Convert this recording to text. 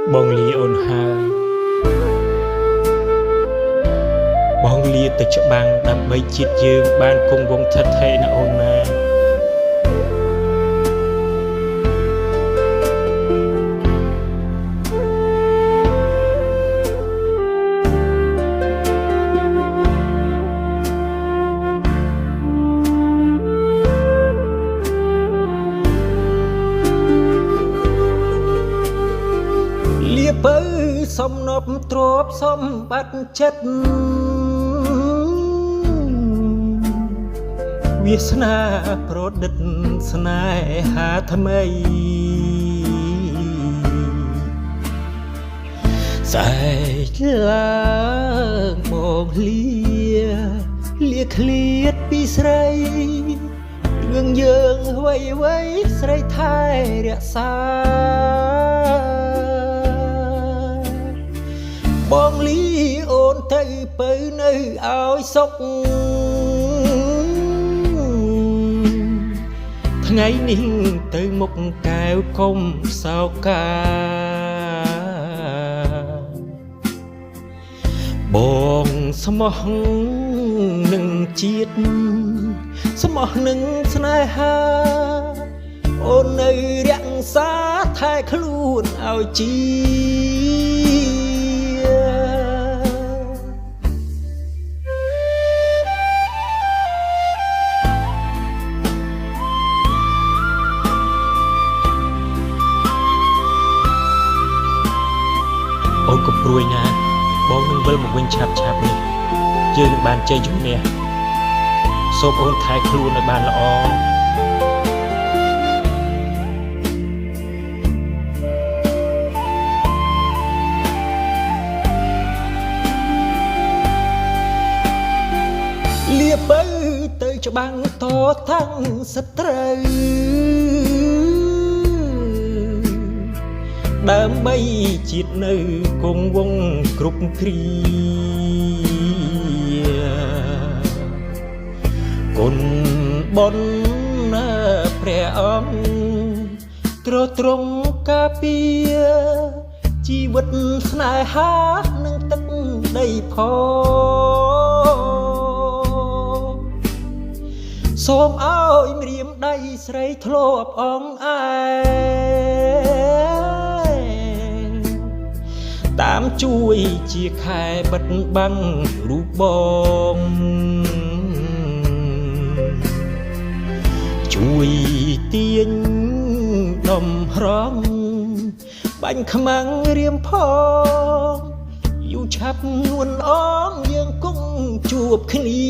បងលីអូនហើយបងលាទៅច្បាំងដើម្បីជាតិយើងបានគង់វង្សថិតថេរណាអូនណាបើសំណប់ទ្រពសម្បត្តិចិត្តវាសនាប្រឌិតស្នេហាថ្មីសែកឡើងមកលាឃ្លាតពីស្រីរឿងយើងអ្វីស្រីថែរក្សាបងលីអូនទៅបើនៅឲ្យសុខថ្ងៃនេះទៅមុខកែវកុំសោកាបងស្មោះនឹងជាតិស្មោះនឹងស្នេហាអូននៅរក្សាថែខ្លួនឲ្យជាអូនក៏ព្រួយណាបងនឹងវិលមកវិញឆាប់នេះយើងនឹងបានជ័យជំនះសូមអូនថែខ្លួនឲ្យបានល្អលាបើទៅច្បាំងតតាំងសត្រូវដើម្បីជាតិនៅគង់វង្សគ្រប់គ្រាគុណបុណ្យព្រះអង្គទ្រទ្រង់ការពារជីវិតស្នេហានឹងទឹកដីផងសូមឲ្យម្រាមដៃស្រីធ្លាប់អងឯតាមជួយជាខែបិទបាំងរូបបងជួយទាញដុំរងបាញ់ខ្មាំងរៀមផងយូរឆាប់នួនអងយើងគង់ជួបគ្នា